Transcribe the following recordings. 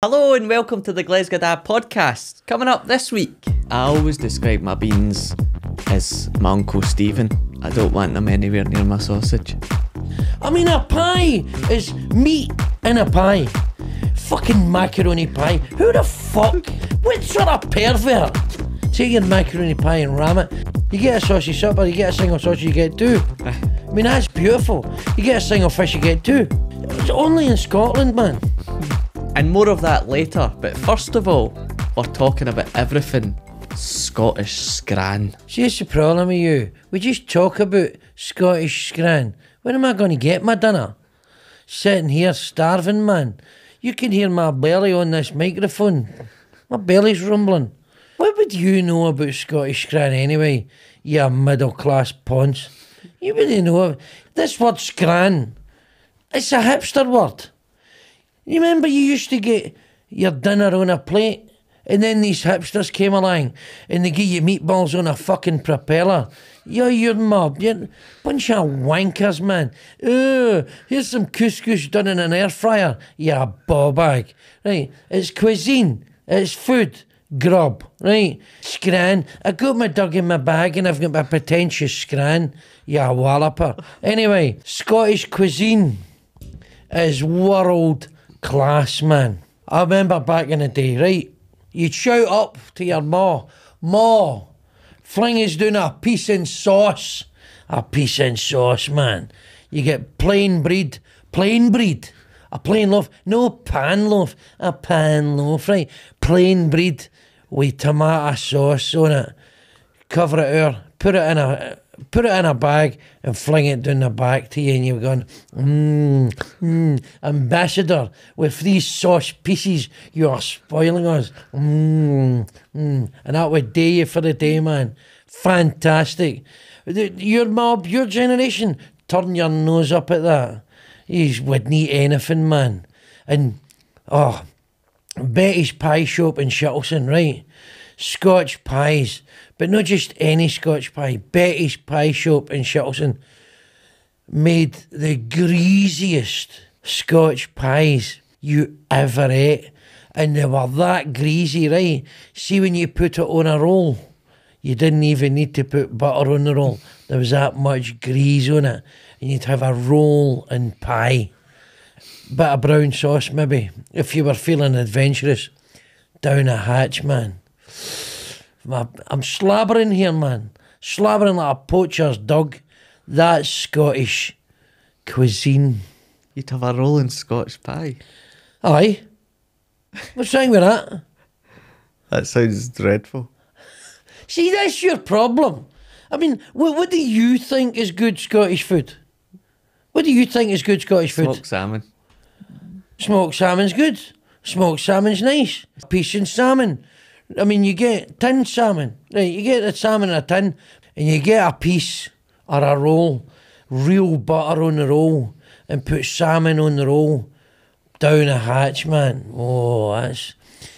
Hello and welcome to the Glesga podcast. Coming up this week, I always describe my beans as my Uncle Stephen. I don't want them anywhere near my sausage. I mean, a pie is meat in a pie. Fucking macaroni pie. Who the fuck? What sort of pervert? Take your macaroni pie and ram it. You get a sausage supper, you get a single sausage, you get two. I mean, that's beautiful. You get a single fish, you get two. It's only in Scotland, man. And more of that later, but first of all, we're talking about everything Scottish Scran. See, it's the problem with you. We just talk about Scottish Scran. When am I going to get my dinner? Sitting here starving, man. You can hear my belly on this microphone. My belly's rumbling. What would you know about Scottish Scran anyway, you middle class ponce? You wouldn't know. This word Scran, it's a hipster word. You remember you used to get your dinner on a plate and then these hipsters came along and they give you meatballs on a fucking propeller. You're mob. You're a bunch of wankers, man. Oh, here's some couscous done in an air fryer. Yeah, ball bag. Right, it's cuisine. It's food. Grub. Right, Scran. I got my dog in my bag and I've got my pretentious Scran. Yeah, walloper. Anyway, Scottish cuisine is world class, man. I remember back in the day, right? You'd shout up to your Ma, fling us down a piece in sauce. A piece in sauce, man. You get plain bread, a plain loaf, no pan loaf, a pan loaf, right? Plain bread with tomato sauce on it. Cover it over, put it in a bag and fling it down the back to you, and you're going, ambassador, with these sauce pieces, you are spoiling us. And that would do you for the day, man. Fantastic. Your mob, your generation, turn your nose up at that. You wouldn't eat anything, man. And, Betty's Pie Shop in Shuttleton, right? Scotch pies. But not just any Scotch pie. Betty's Pie Shop in Shuttleton made the greasiest Scotch pies you ever ate. And they were that greasy, right? See, when you put it on a roll, you didn't even need to put butter on the roll. There was that much grease on it. And you'd have a roll and pie. Bit of brown sauce, maybe, if you were feeling adventurous. Down a hatch, man. I'm slabbering here, man. Slabbering like a poacher's dog. That's Scottish cuisine. You'd have a rolling Scotch pie. Aye. What's wrong with that? That sounds dreadful. See, that's your problem. I mean, what do you think is good Scottish food? What do you think is good Scottish food? Smoked salmon. Smoked salmon's good. Smoked salmon's nice. Piece and salmon. I mean, you get tinned salmon, right? You get the salmon in a tin and you get a piece or a roll, real butter on the roll, and put salmon on the roll, down a hatch, man. Oh, that's...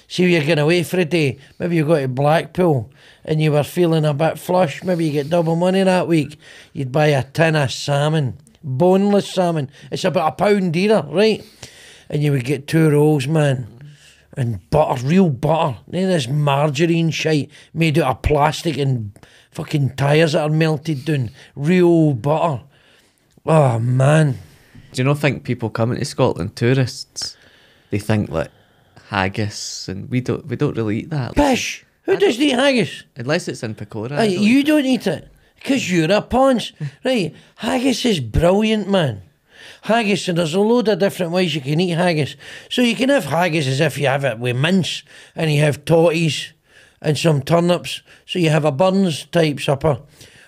See, you're getting away for a day. Maybe you go to Blackpool and you were feeling a bit flush. Maybe you get double money that week. You'd buy a tin of salmon, boneless salmon. It's about £1 dearer, right? And you would get 2 rolls, man. And butter, real butter. None of this margarine shite made out of plastic and fucking tyres that are melted down. Real butter. Oh, man. Do you not think people coming to Scotland, tourists, they think like haggis, and we don't really eat that. Pish! Who doesn't eat haggis? Unless it's in Pecora. You don't eat it. Because you're a ponce. Right, haggis is brilliant, man. Haggis, and there's a load of different ways you can eat haggis. So you can have haggis as if you have it with mince, and you have totties and some turnips, so you have a Burns type supper.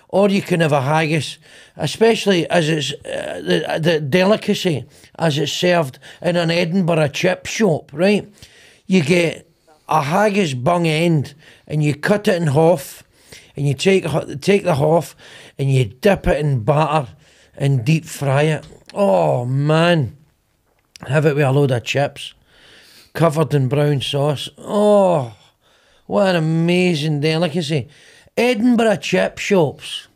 Or you can have a haggis, especially as it's the delicacy, as it's served in an Edinburgh chip shop, right? You get a haggis bung end, and you cut it in half, and you take the half, and you dip it in batter and deep fry it. Oh, man. Have it with a load of chips, covered in brown sauce. Oh, what an amazing delicacy. Edinburgh chip shops.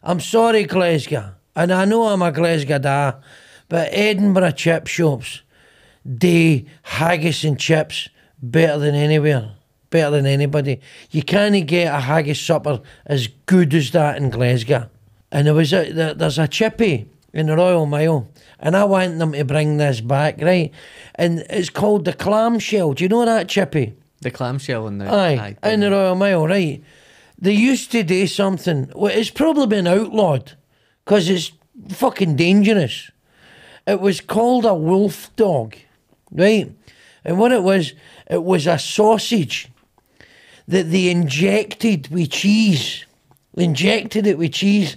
I'm sorry, Glesga, and I know I'm a Glesga da, but Edinburgh chip shops, do haggis and chips better than anywhere, better than anybody. You can't get a haggis supper as good as that in Glesga. And there's a chippy in the Royal Mile, and I want them to bring this back, right? And it's called the clamshell. Do you know that chippy? The clamshell in the... Aye, in the Royal Mile, right? They used to do something. Well, it's probably been outlawed because it's fucking dangerous. It was called a wolf dog, right? And what it was a sausage that they injected with cheese. They injected it with cheese.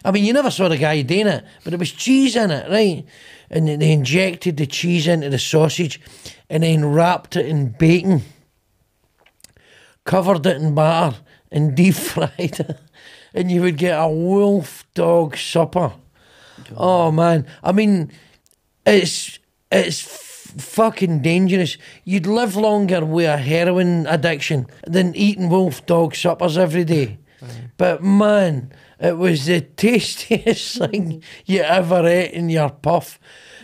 I mean, you never saw the guy doing it, but it was cheese in it, right? And they injected the cheese into the sausage and then wrapped it in bacon, covered it in batter and deep fried it. And you would get a wolf dog supper. Oh, man. I mean, it's fucking dangerous. You'd live longer with a heroin addiction than eating wolf dog suppers every day. But man, it was the tastiest thing you ever ate in your puff.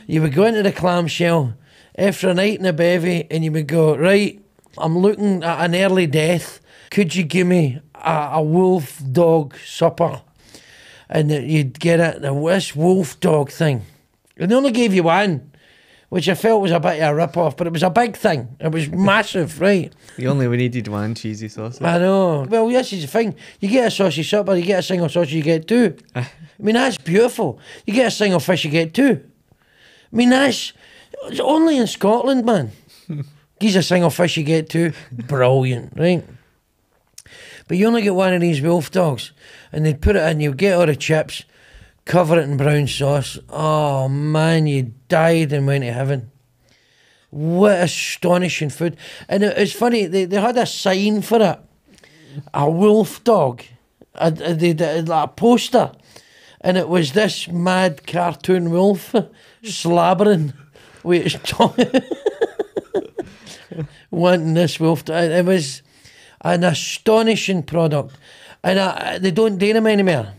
You would go into the clamshell after a night in a bevy and you would go, right, I'm looking at an early death. Could you give me a wolf dog supper? And you'd get it, this wolf dog thing. And they only gave you one, which I felt was a bit of a rip-off, but it was a big thing. It was massive, right? You only needed one cheesy sausage. I know. Well, this is the thing. You get a sausage supper, you get a single sausage, you get two. I mean, that's beautiful. You get a single fish, you get two. I mean, it's only in Scotland, man. Gives a single fish, you get two. Brilliant, right? But you only get one of these wolf dogs, and they'd put it in, you get all the chips, cover it in brown sauce. Oh man, you died and went to heaven. What astonishing food. And it's funny, they had a sign for it. A wolf dog. They did a poster. And it was this mad cartoon wolf slabbering with his tongue. Wanting this wolf dog. It was an astonishing product. And they don't do them anymore.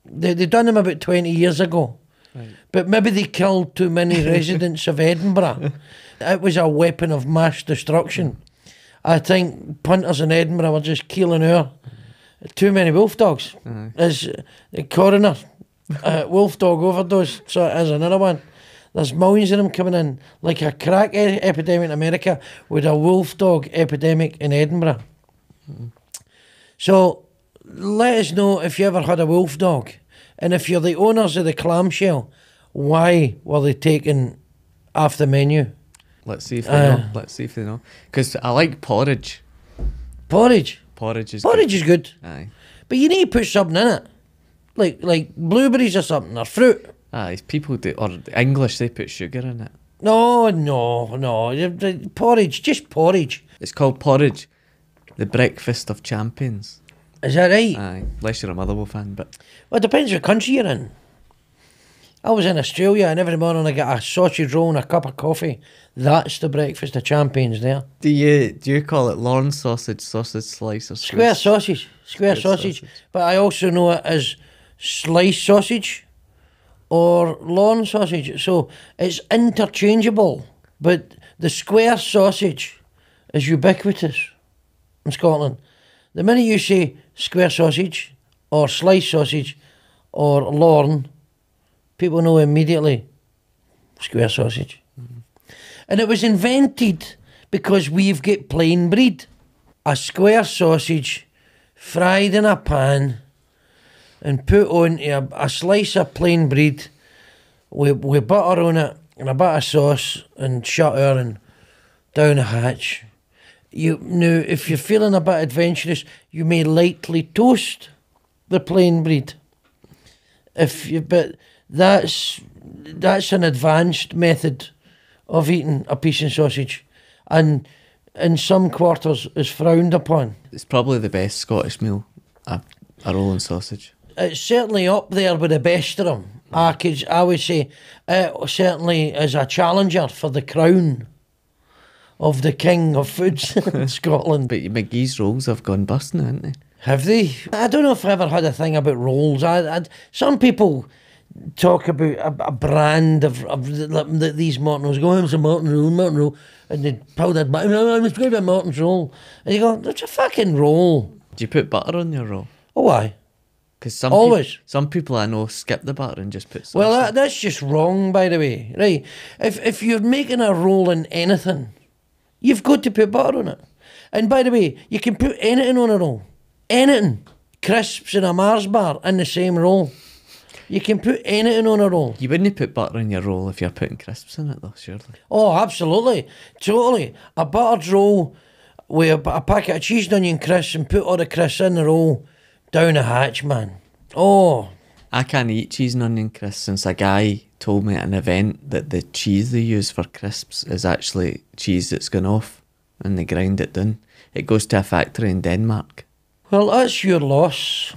They done them about 20 years ago. Right. But maybe they killed too many residents of Edinburgh. It was a weapon of mass destruction. I think punters in Edinburgh were just killing our too many wolf dogs. As the coroner, wolf dog overdose, so it is another one. There's millions of them coming in, like a crack epidemic in America with a wolf dog epidemic in Edinburgh. So let us know if you ever had a wolf dog, and if you're the owners of the clamshell, why were they taken off the menu? Let's see if they know. Let's see if they know. Because I like porridge. Porridge? Porridge is good. Aye. But you need to put something in it. Like blueberries or something, or fruit. Aye, people do, or the English, they put sugar in it. No. Porridge, just porridge. It's called porridge. The breakfast of champions. Is that right? Aye, unless you're a Motherwell fan, but... Well, it depends what country you're in. I was in Australia and every morning I get a sausage roll and a cup of coffee. That's the breakfast of champions there. Do you call it lawn sausage, sausage slice, or square sausage? Square sausage. But I also know it as sliced sausage or lawn sausage. So it's interchangeable. But the square sausage is ubiquitous in Scotland. The minute you say square sausage or sliced sausage or lawn, people know immediately square sausage. And it was invented because we've got plain bread. A square sausage fried in a pan and put on a slice of plain bread with butter on it and a bit of sauce and shutter and down a hatch. Now, if you're feeling a bit adventurous, you may lightly toast the plain bread. But that's an advanced method of eating a piece of sausage, and in some quarters is frowned upon. It's probably the best Scottish meal, a rolling sausage. It's certainly up there with the best of them. I would say it certainly is a challenger for the crown of the king of foods in Scotland. But McGee's rolls have gone bust now, haven't they? Have they? I don't know if I ever had a thing about rolls. Some people talk about a brand of these Morton rolls. Go, oh, it's a Morton roll. And they pull that back, I'm describing a Morton's roll. And you go, that's a fucking roll. Do you put butter on your roll? Oh, why? Because some people I know skip the butter and just put sauce. Well, that's just wrong, by the way. Right? If you're making a roll in anything, you've got to put butter on it. And by the way, you can put anything on a roll. Anything. Crisps and a Mars bar in the same roll. You can put anything on a roll. You wouldn't put butter on your roll if you're putting crisps in it, though, surely. Oh, absolutely. Totally. A buttered roll with a packet of cheese and onion crisps and put all the crisps in the roll down the hatch, man. Oh. I can't eat cheese and onion crisps since a guy told me at an event that the cheese they use for crisps is actually cheese that's gone off and they grind it down. It goes to a factory in Denmark. Well, that's your loss.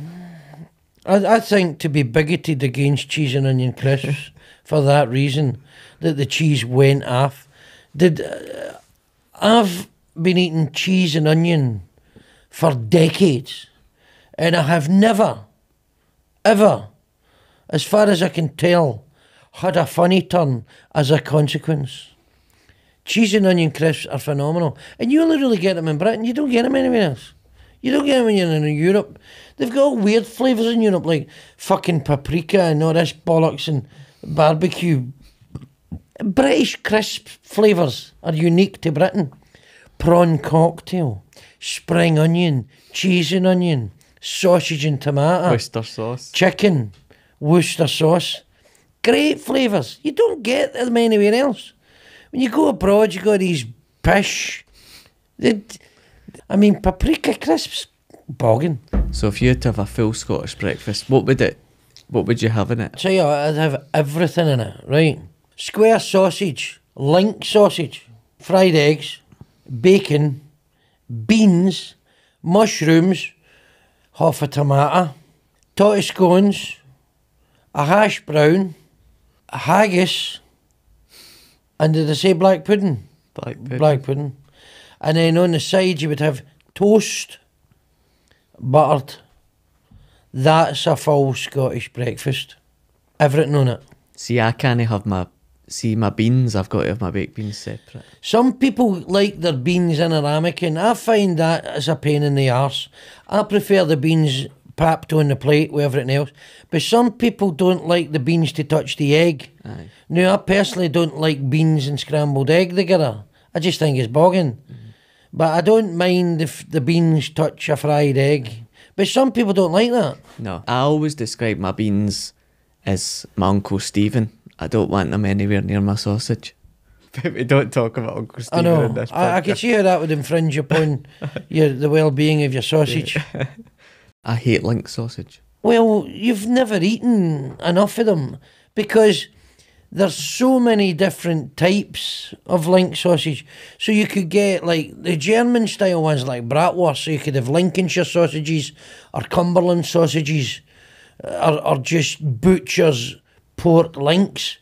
I think to be bigoted against cheese and onion crisps for that reason, that the cheese went off. I've been eating cheese and onion for decades, and I have never, ever, as far as I can tell, had a funny turn as a consequence. Cheese and onion crisps are phenomenal, and you only really get them in Britain. You don't get them anywhere else. You don't get them when you're in Europe. They've got all weird flavours in Europe, like fucking paprika and all this bollocks and barbecue. British crisp flavours are unique to Britain. Prawn cocktail, spring onion, cheese and onion, sausage and tomato, Worcester sauce, chicken, Worcester sauce. Great flavours. You don't get them anywhere else. When you go abroad, you got these pish. Paprika crisps, bogging. So if you had to have a full Scottish breakfast, what would you have in it? So yeah, I'd have everything in it, right? Square sausage, link sausage, fried eggs, bacon, beans, mushrooms, half a tomato, totty scones, a hash brown, a haggis, and did I say black pudding? Black pudding. And then on the side you would have toast, buttered. That's a full Scottish breakfast. Everything on it. See, I can't have my beans. I've got to have my baked beans separate. Some people like their beans in a ramekin. I find that as a pain in the arse. I prefer the beans papped on the plate with everything else. But some people don't like the beans to touch the egg. Aye. Now, I personally don't like beans and scrambled egg together. I just think it's bogging. Mm-hmm. But I don't mind if the beans touch a fried egg. But some people don't like that. No. I always describe my beans as my Uncle Stephen. I don't want them anywhere near my sausage. But we don't talk about Uncle Stephen in this podcast. I can see how that would infringe upon the well-being of your sausage. Yeah. I hate link sausage. Well, you've never eaten enough of them because there's so many different types of link sausage. So you could get like the German style ones like bratwurst, so you could have Lincolnshire sausages or Cumberland sausages or just butcher's pork links.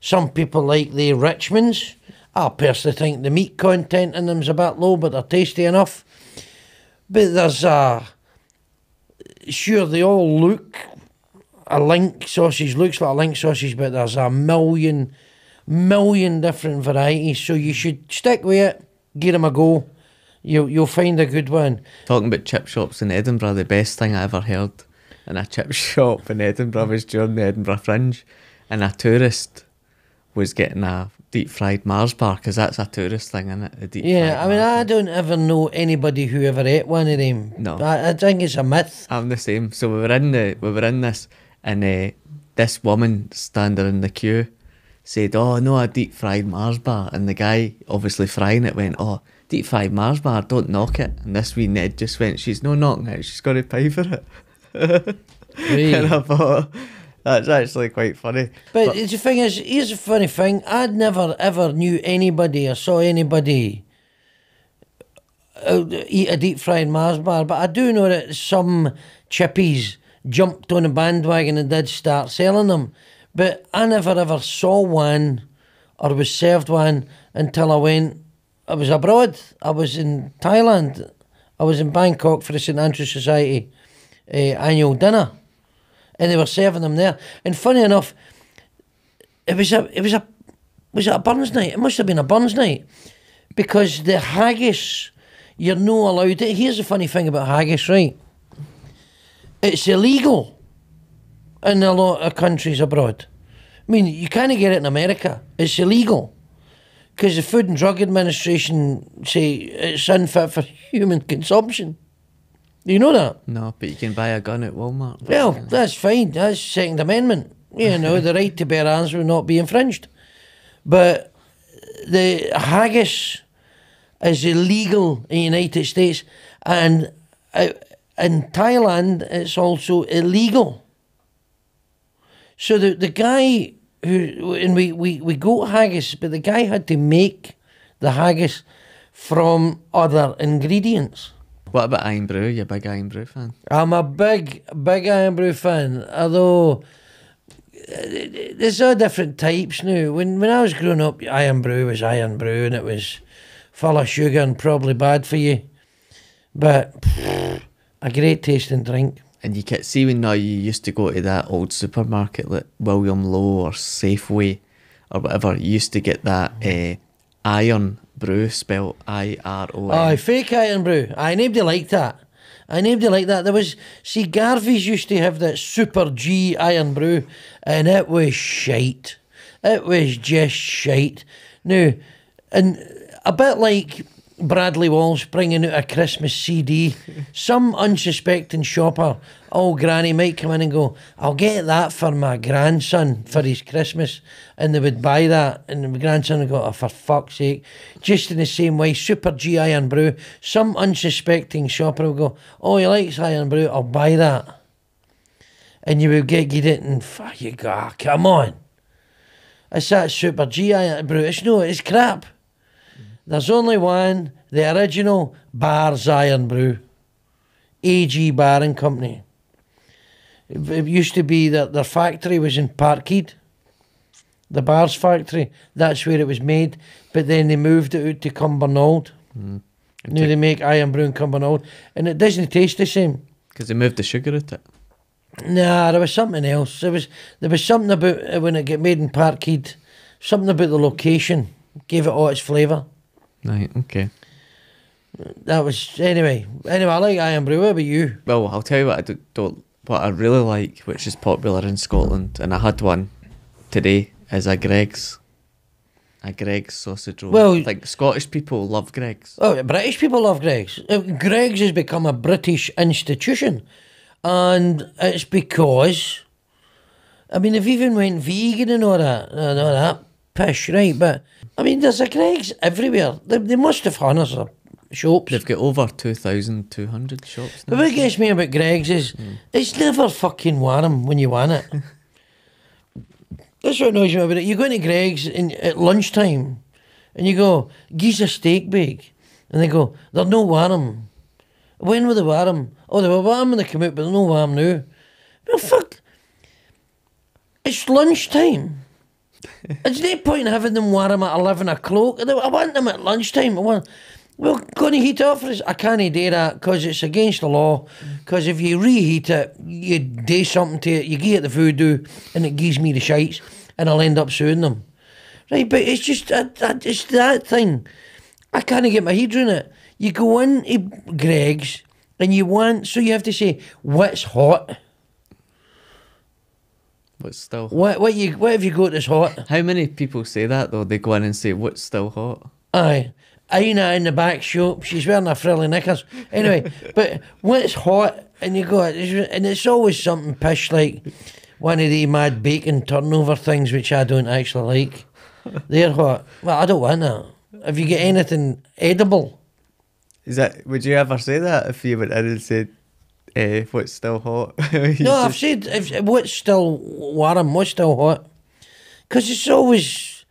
Some people like the Richmonds. I personally think the meat content in them's a bit low, but they're tasty enough. But there's sure, they all look, a link sausage looks like a link sausage, but there's a million different varieties. So you should stick with it, give them a go. You'll find a good one. Talking about chip shops in Edinburgh, the best thing I ever heard in a chip shop in Edinburgh was during the Edinburgh Fringe, and a tourist was getting a deep fried Mars bar, because that's a tourist thing, isn't it? I don't ever know anybody who ever ate one of them. No, I think it's a myth. I'm the same. So we were in this, and this woman standing in the queue said, "Oh no, a deep fried Mars bar," and the guy obviously frying it went, "Oh, deep fried Mars bar, don't knock it." And this wee Ned just went, "She's no knocking it, she's got to pay for it." Really? And I thought, that's actually quite funny. But the thing is, here's a funny thing. I'd never ever knew anybody or saw anybody eat a deep fried Mars bar, but I do know that some chippies jumped on a bandwagon and did start selling them. But I never ever saw one or was served one until I was abroad. I was in Thailand. I was in Bangkok for the St Andrews Society annual dinner. and they were serving them there. And funny enough, was it a Burns night? It must have been a Burns night, because the haggis, you're no allowed it. Here's the funny thing about haggis, right? It's illegal in a lot of countries abroad. I mean, you can't get it in America. It's illegal because the Food and Drug Administration say it's unfit for human consumption. Do you know that? No, but you can buy a gun at Walmart. Well, that's fine. That's Second Amendment. You know, the right to bear arms will not be infringed. But the haggis is illegal in the United States, and in Thailand it's also illegal. So the guy who, and we got haggis, but the guy had to make the haggis from other ingredients. What about Irn Bru? You a big Irn Bru fan? I'm a big Irn Bru fan, although there's all different types now. When I was growing up, Irn Bru was Irn Bru, and it was full of sugar and probably bad for you. But a great tasting drink. And you can see when now you used to go to that old supermarket like William Lowe or Safeway or whatever, you used to get that Irn Bru, spelled I-R-O-N. Oh, fake Irn Bru. Nobody liked that. Nobody liked that. There was, see, Garvey's used to have that Super G Irn Bru, and it was shite. It was just shite. Now, and a bit like Bradley Walsh bringing out a Christmas CD, some unsuspecting shopper, old granny, might come in and go, I'll get that for my grandson for his Christmas, and they would buy that, and the grandson would go, oh, for fuck's sake. Just in the same way, Super G Irn Bru, some unsuspecting shopper would go, oh, he likes Irn Bru, I'll buy that. And you would get it, and fuck, you go, oh, come on. It's that Super G Irn Bru, it's crap. There's only one, the original Bar's Irn Bru, AG Bar and Company. It used to be that their factory was in Parkhead, the Bar's factory. That's where it was made, but then they moved it out to Cumbernauld. Now they make Irn Bru in Cumbernauld, and it doesn't taste the same. Because they moved the sugar out it. Nah, there was something else. There was something about when it got made in Parkhead, something about the location gave it all its flavour. Right, okay. That was anyway. I like Irn Bru. What about you? Well, I'll tell you what what I really like, which is popular in Scotland, and I had one today, is a Greggs sausage roll. Well, I think Scottish people love Greggs. Oh, British people love Greggs. Greggs has become a British institution, and it's because, I mean, they've even went vegan and all that pish, right? But I mean, there's a Greggs everywhere. They must have hundreds of shops. They've got over 2,200 shops now. But what gets me about Greggs is it's never fucking warm when you want it. That's what annoys me about it. You go into Greggs at lunchtime and you go, geese a steak bake. And they go, they're no warm. When were they warm? Oh, they were warm when they came out, but they're no warm now. Well, fuck. It's lunchtime. There's no point in having them warm at 11 o'clock. I want them at lunchtime. Well, going to heat it up for us? I can't do that because it's against the law. Because if you reheat it, you do something to it, you give it the voodoo, and it gives me the shites, and I'll end up suing them. Right, but it's just it's that thing. I can't get my head around it. You go into Greggs, and so you have to say, what's hot? What's still hot? What have you got that's hot? How many people say that though? They go in and say, what's still hot? Aye. Aina in the back shop, she's wearing her frilly knickers. Anyway, but what's hot? And you go, and it's always something pish like one of the mad bacon turnover things, which I don't actually like. They're hot. Well, I don't want that. Have you got anything edible? Would you ever say that if you went in and said, what's still hot? No, I've said, what's still warm, what's still hot? Because it's always,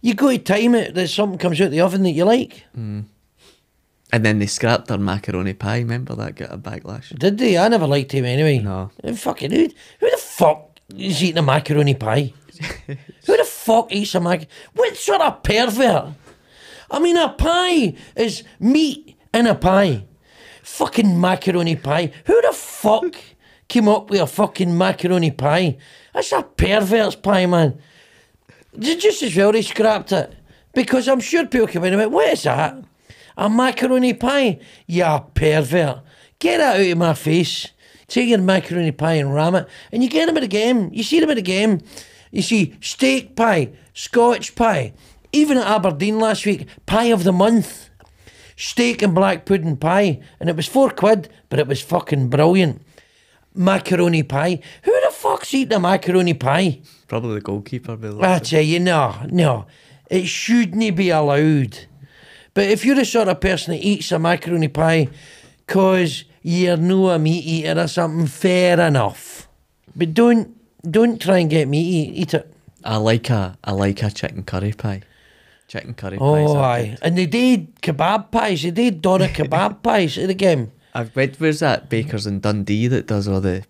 you go to time it that something comes out of the oven that you like. And then they scrapped their macaroni pie. Remember that got a backlash? Did they? I never liked him anyway. No. Fucking who the fuck is eating a macaroni pie? Who the fuck eats a what sort of pervert? I mean, a pie is meat in a pie. Fucking macaroni pie. Who the fuck came up with a fucking macaroni pie. That's a pervert's pie, man. Just as well they scrapped it. Because I'm sure people came in and went, what is that? A macaroni pie? You pervert. Get that out of my face. Take your macaroni pie and ram it. And you get them at the game. You see them at the game. You see steak pie, Scotch pie. Even at Aberdeen last week, pie of the month. Steak and black pudding pie. And it was £4, but it was fucking brilliant. Macaroni pie. Who the fuck's eating a macaroni pie? Probably the goalkeeper. I tell you, no. It shouldn't be allowed. But if you're the sort of person that eats a macaroni pie because you're no a meat eater or something, fair enough. But don't try and get me to eat it. I like a chicken curry pie. Chicken curry pies. Oh, aye. And they did kebab pies. They did Donna kebab pies at the game. Where's that Bakers in Dundee that does all the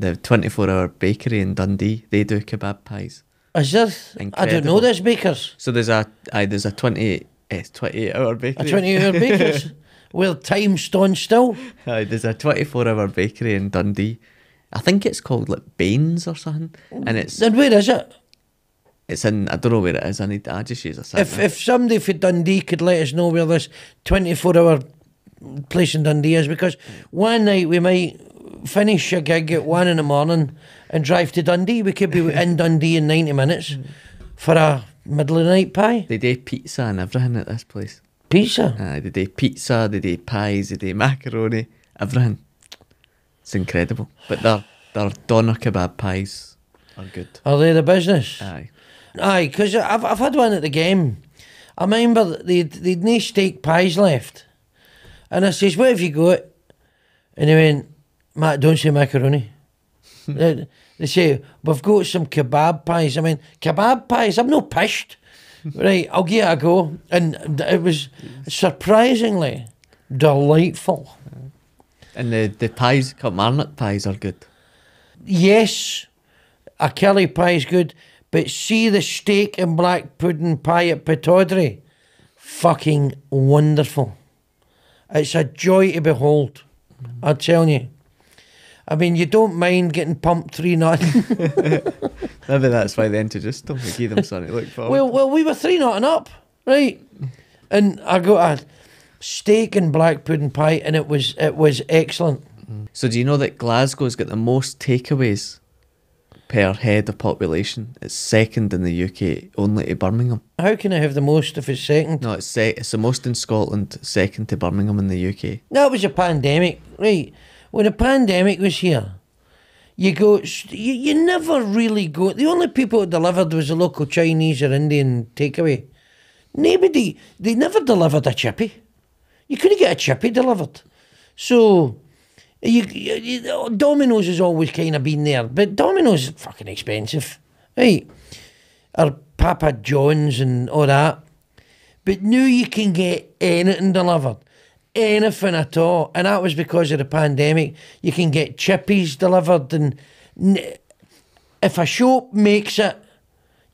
24-hour bakery in Dundee? They do kebab pies. Is there? Incredible. I don't know this Bakers. So there's a 28-hour bakery. A 28-hour Bakers? Well, time stands still. There's a 24-hour bakery in Dundee. I think it's called like Baines or something. And where is it? It's in, I don't know where it is. I just use a site. If somebody from Dundee could let us know where this 24-hour place in Dundee is, because one night we might finish a gig at 1 a.m. and drive to Dundee. We could be in Dundee in 90 minutes for a middle of the night pie. They do pizza and everything at this place. Pizza? They do pizza, they do pies, they do macaroni, everything. It's incredible. But their doner kebab pies are good. Are they the business? Aye. Aye, because I've had one at the game. I remember they'd no steak pies left. And I says, what have you got? And they went, Matt, don't say macaroni. They say, we've got some kebab pies. I mean, kebab pies? I'm no pished. Right, I'll give it a go. And it was surprisingly delightful. And the pies, Kilmarnock pies are good. Yes, a Kelly pie's good, but see the steak and black pudding pie at Pittodrie? Fucking wonderful. It's a joy to behold, I'm telling you. I mean, you don't mind getting pumped 3-0. Maybe that's why they introduced them. They gave them something to look forward. Well, we were 3-0 up, right? And I got a steak and black pudding pie, and it was excellent. So do you know that Glasgow's got the most takeaways per head of population? It's second in the UK, only to Birmingham. How can I have the most if it's second? No, it's the most in Scotland, second to Birmingham in the UK. That was a pandemic, right? When the pandemic was here, you never really go. The only people that delivered was the local Chinese or Indian takeaway. Nobody, they never delivered a chippy. You couldn't get a chippy delivered. So, Domino's has always kind of been there, but Domino's is fucking expensive, right? Or Papa John's and all that. But now you can get anything delivered. Anything at all. And that was because of the pandemic. You can get chippies delivered, and if a shop makes it,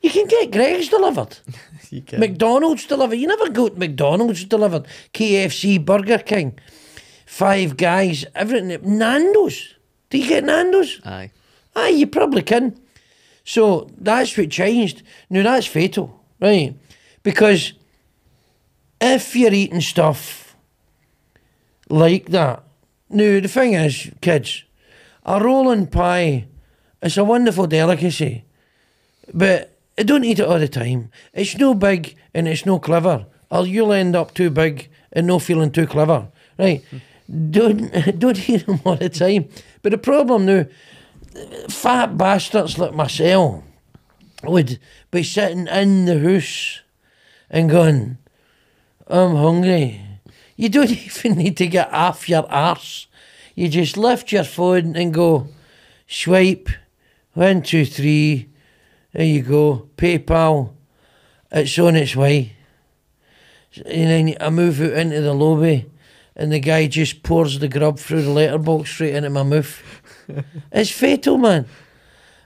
you can get Greg's delivered. You can. McDonald's delivered. You never got McDonald's delivered. KFC, Burger King, Five Guys, everything. Nando's. Do you get Nando's? Aye. Aye, you probably can. So that's what changed. Now that's fatal, right? Because if you're eating stuff like that. Now, the thing is, kids, a rolling pie is a wonderful delicacy, but don't eat it all the time. It's no big and it's no clever, or you'll end up too big and no feeling too clever, right? Don't eat them all the time. But the problem now, fat bastards like myself would be sitting in the house and going, I'm hungry. You don't even need to get off your arse. You just lift your phone and go, swipe, 1, 2, 3, there you go, PayPal, it's on its way. And then I move out into the lobby and the guy just pours the grub through the letterbox straight into my mouth. It's fatal, man.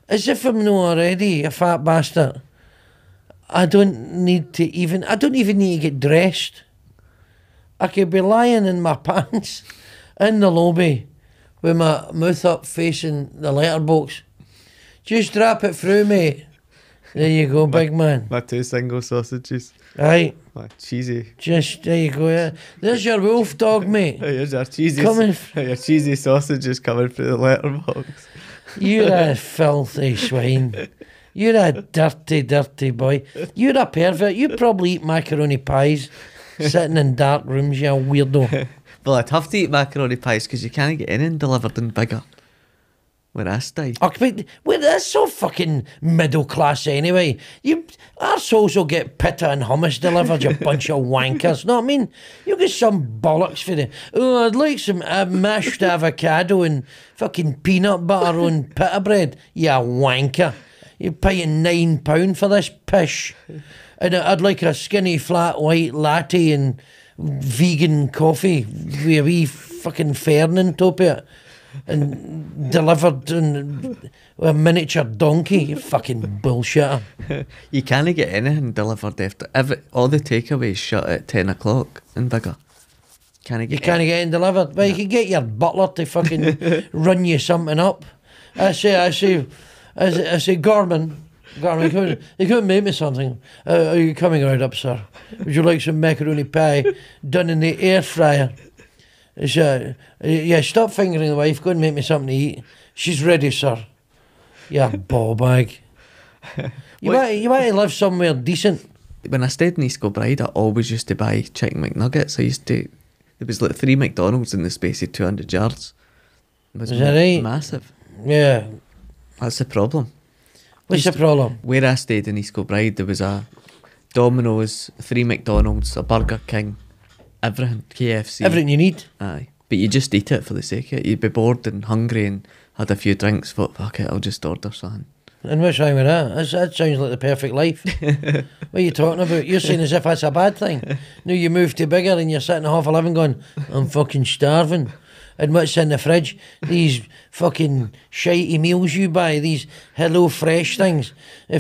As if I'm not already a fat bastard. I don't even need to get dressed. I could be lying in my pants in the lobby with my mouth up facing the letterbox. Just drop it through, mate. There you go, big man. My 2 single sausages. Right. My cheesy. Just, there you go, yeah. There's your wolf dog, mate. Here's your cheesy. Coming. Your cheesy sausages coming through the letterbox. You're a filthy swine. You're a dirty, dirty boy. You're a pervert. You probably eat macaroni pies sitting in dark rooms, you weirdo. Well, I'd have to eat macaroni pies because you can't get any delivered in bigger. Where I stay. Oh, but that's so fucking middle class anyway. You arseholes will get pita and hummus delivered, you bunch of wankers. Know what I mean? You get some bollocks for it. Oh, I'd like some mashed avocado and fucking peanut butter on pita bread. You wanker. You're paying £9 for this pish. And I'd like a skinny flat white latte and vegan coffee with a wee fucking fern on top of it. And delivered in a miniature donkey. You fucking bullshitter. You can't get anything delivered after all the takeaways shut at 10 o'clock in bigger. You can't get anything delivered. Well, you can get your butler to fucking run you something up. I say, Gorman, you couldn't make me something. Are you coming right up, sir? Would you like some macaroni pie done in the air fryer? Yeah, stop fingering the wife. Go and make me something to eat. She's ready, sir. Yeah, ball bag. You want to live somewhere decent. When I stayed in East Kilbride, I always used to buy chicken McNuggets. There was like 3 McDonald's in the space of 200 yards. Is that right? Massive. Yeah. That's the problem. What's the problem? Where I stayed in East Kilbride, there was a Domino's, 3 McDonald's, a Burger King, everything, KFC. Everything you need. Aye. But you just eat it for the sake of it. You'd be bored and hungry and had a few drinks, but fuck it, I'll just order something. And what's wrong with that? That sounds like the perfect life. What are you talking about? You're saying as if that's a bad thing. No, you move to bigger and you're sitting at 11:30 going, I'm fucking starving. And what's in the fridge? These fucking shitey meals you buy, these Hello Fresh things. You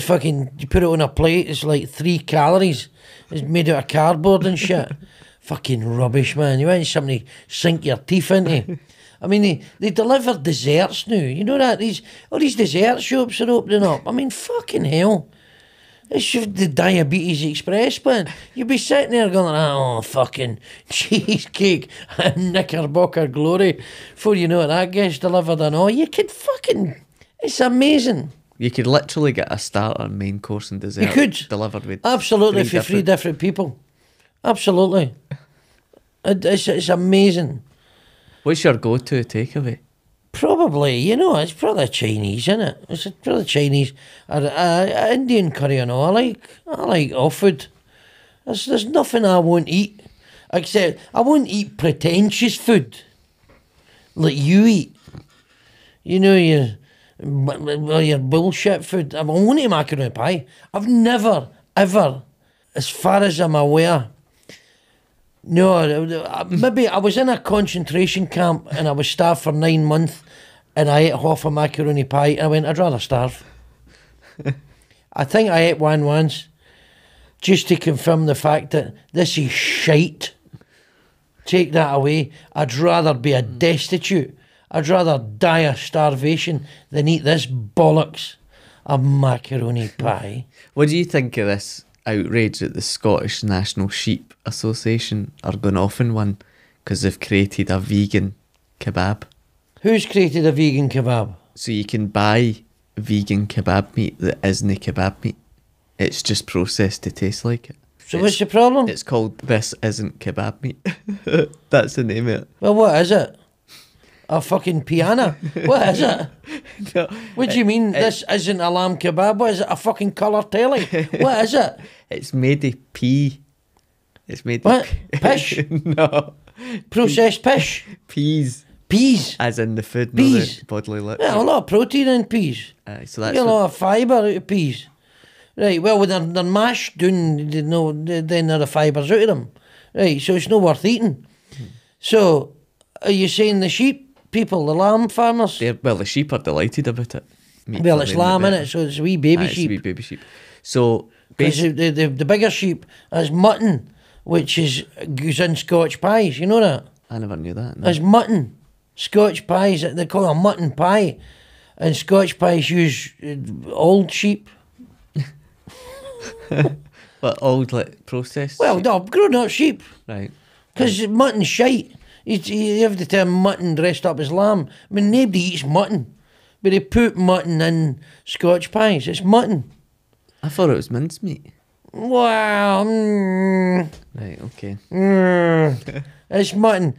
put it on a plate, it's like 3 calories. It's made out of cardboard and shit. Fucking rubbish, man. You want somebody sink your teeth into. I mean, they deliver desserts now. You know that? All these dessert shops are opening up. I mean, fucking hell. It's the Diabetes Express, man. You'd be sitting there going, oh, fucking cheesecake and Knickerbocker glory. Before you know it, that gets delivered and all. You could fucking... It's amazing. You could literally get a starter, main course and dessert. You could. Delivered with... Absolutely, for 3 different people. Absolutely. It's amazing. What's your go-to takeaway? Probably, it's probably Chinese, isn't it? It's probably Chinese or Indian curry and all. I like all food. There's nothing I won't eat, except I won't eat pretentious food like you eat. Your bullshit food. I won't eat macaroni pie. I've never, ever, as far as I'm aware. No, maybe I was in a concentration camp and I was starved for 9 months and I ate half a macaroni pie and I went, I'd rather starve. I think I ate one once just to confirm the fact that this is shite. Take that away. I'd rather be a destitute. I'd rather die of starvation than eat this bollocks of macaroni pie. What do you think of this outrage that the Scottish National Sheep Association are going off in one because they've created a vegan kebab? Who's created a vegan kebab? So you can buy vegan kebab meat that isn't kebab meat. It's just processed to taste like it. So what's the problem? It's called This Isn't Kebab Meat. That's the name of it. Well, what is it? A fucking piano? What is it? No, What do you mean this isn't a lamb kebab? What is it? A fucking colour telly? What is it? It's made of pea. It's made What? of... Pish? No. Processed pish? Peas. Peas? As in the food, Peas? not the bodily liquid. Yeah, a lot of protein in peas. So You that's get a lot of fibre out of peas. Right, well, when they're mashed down, then there are fibres out of them. Right, so it's not worth eating. So, are you saying the sheep people, the lamb farmers? the sheep are delighted about it. Well, it's lamb, innit? So it's a wee baby sheep. It's a wee baby sheep. So, Because the bigger sheep is mutton, which goes in Scotch pies. You know that? I never knew that. No. It's mutton. Scotch pies, they call it a mutton pie, and Scotch pies use old sheep. But old, like, processed? Well, sheep? no, grown up sheep. Right. Because mutton's shite. You have the term mutton dressed up as lamb. I mean, nobody eats mutton. But they put mutton in Scotch pies. It's mutton. I thought it was mincemeat. Wow. Right, okay. It's mutton.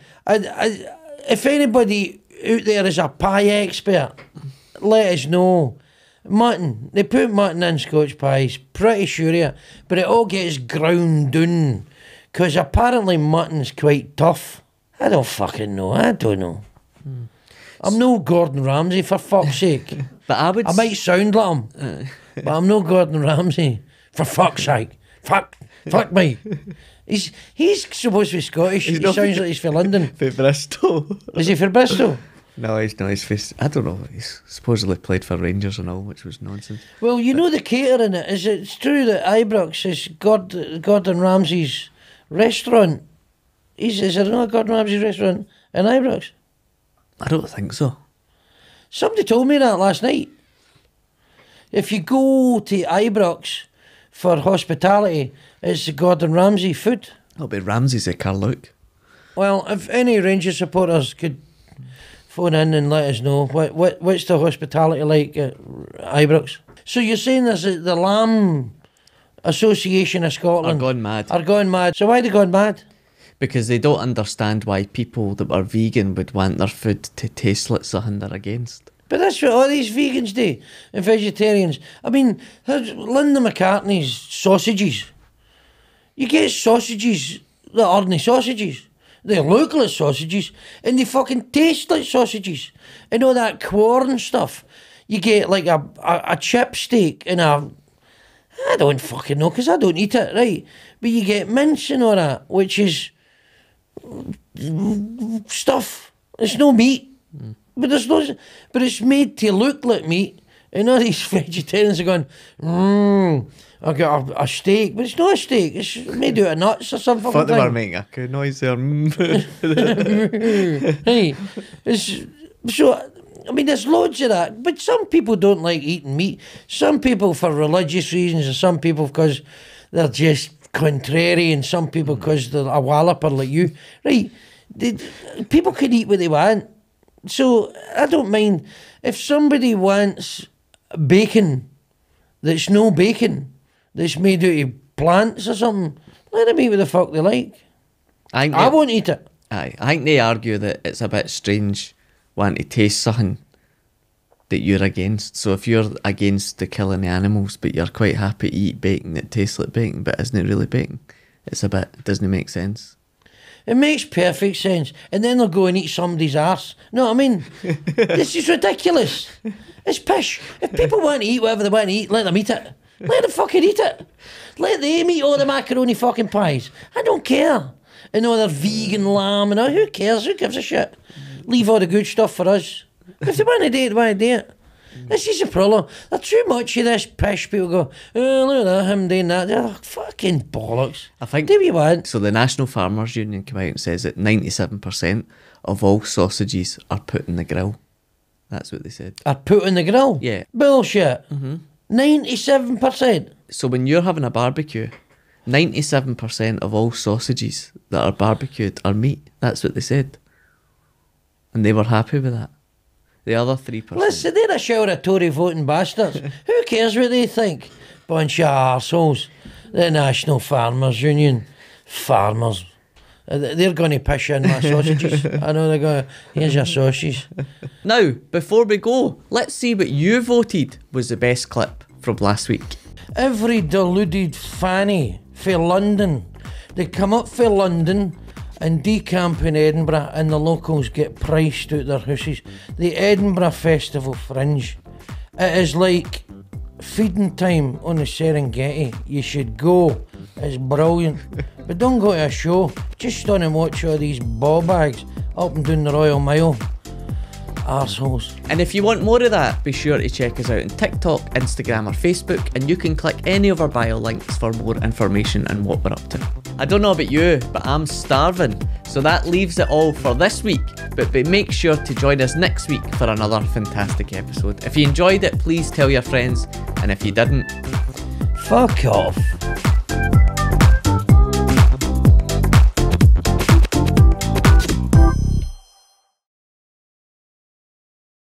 If anybody out there is a pie expert, let us know. Mutton. They put mutton in Scotch pies. Pretty sure of it. But it all gets ground down. Because apparently mutton's quite tough. I don't fucking know. I don't know. I'm no Gordon Ramsay, for fuck's sake. But I might sound like him, but I'm no Gordon Ramsay, for fuck's sake. Fuck me. He's supposed to be Scottish. He sounds like he's for London. For Bristol. Is he for Bristol? No, he's not. I don't know. He's supposedly played for Rangers and all, which was nonsense. Well, you know the caterer in it. Is it true that Ibrox is Gordon Ramsay's restaurant? Is there not a Gordon Ramsay restaurant in Ibrox? I don't think so. Somebody told me that last night. If you go to Ibrox for hospitality, it's the Gordon Ramsay food. It'll be Ramsay's at Carluke. Well, if any Rangers supporters could phone in and let us know what's the hospitality like at Ibrox. So you're saying this is the Lamb Association of Scotland Are gone mad. So why they gone mad? Because they don't understand why people that are vegan would want their food to taste like something they're against. But that's what all these vegans do, and vegetarians. I mean, Linda McCartney's sausages. You get sausages that aren't sausages. They look like sausages, and they fucking taste like sausages. And all that corn stuff. You get like a chip steak and I don't fucking know, because I don't eat it, right? But you get mince and all that, which is stuff. It's no meat. But it's made to look like meat. And all these vegetarians are going, I got a steak, but it's not a steak. It's made out of nuts or something. I thought they were making a coo noise there. Hey, so I mean, there's loads of that. But some people don't like eating meat. Some people for religious reasons, and some people because they're just contrary, and some people because they're a walloper like you. Right? People can eat what they want. So I don't mind if somebody wants bacon that's no bacon, that's made out of plants or something. Let them eat what the fuck they like. I won't eat it. I think they argue that it's a bit strange wanting to taste something that you're against. So if you're against the killing the animals, but you're quite happy to eat bacon that tastes like bacon, but isn't it really bacon? It doesn't make sense. It makes perfect sense. And then they'll go and eat somebody's arse. No, I mean, this is ridiculous. It's pish. If people want to eat whatever they want to eat, let them eat it. Let them fucking eat it. Let them eat all the macaroni fucking pies. I don't care. And all their vegan lamb and all. Who cares? Who gives a shit? Leave all the good stuff for us. If they want to do it, they want to do it. This is the problem. There's too much of this pish. People go, oh, look at that, him doing that. They're like, fucking bollocks. I think, do what you want. So the National Farmers Union came out and says that 97% of all sausages are put in the grill. That's what they said. Are put in the grill? Yeah. Bullshit. 97%. So when you're having a barbecue, 97% of all sausages that are barbecued are meat. That's what they said. And they were happy with that. The other 3%. Listen, they're a shower of Tory voting bastards. Who cares what they think? Bunch of arseholes. The National Farmers Union. Farmers. They're going to pish in my sausages. I know they're going to, here's your sausages. Now, before we go, let's see what you voted was the best clip from last week. Every deluded fanny for London. They come up for London and decamp in Edinburgh, and the locals get priced out their houses. The Edinburgh Festival Fringe. It is like feeding time on the Serengeti. You should go. It's brilliant. But don't go to a show. Just stand and watch all these ball bags up and down the Royal Mile. Arseholes. And if you want more of that, be sure to check us out on TikTok, Instagram or Facebook, and you can click any of our bio links for more information on what we're up to. I don't know about you, but I'm starving. So that leaves it all for this week. But make sure to join us next week for another fantastic episode. If you enjoyed it, please tell your friends. And if you didn't, fuck off.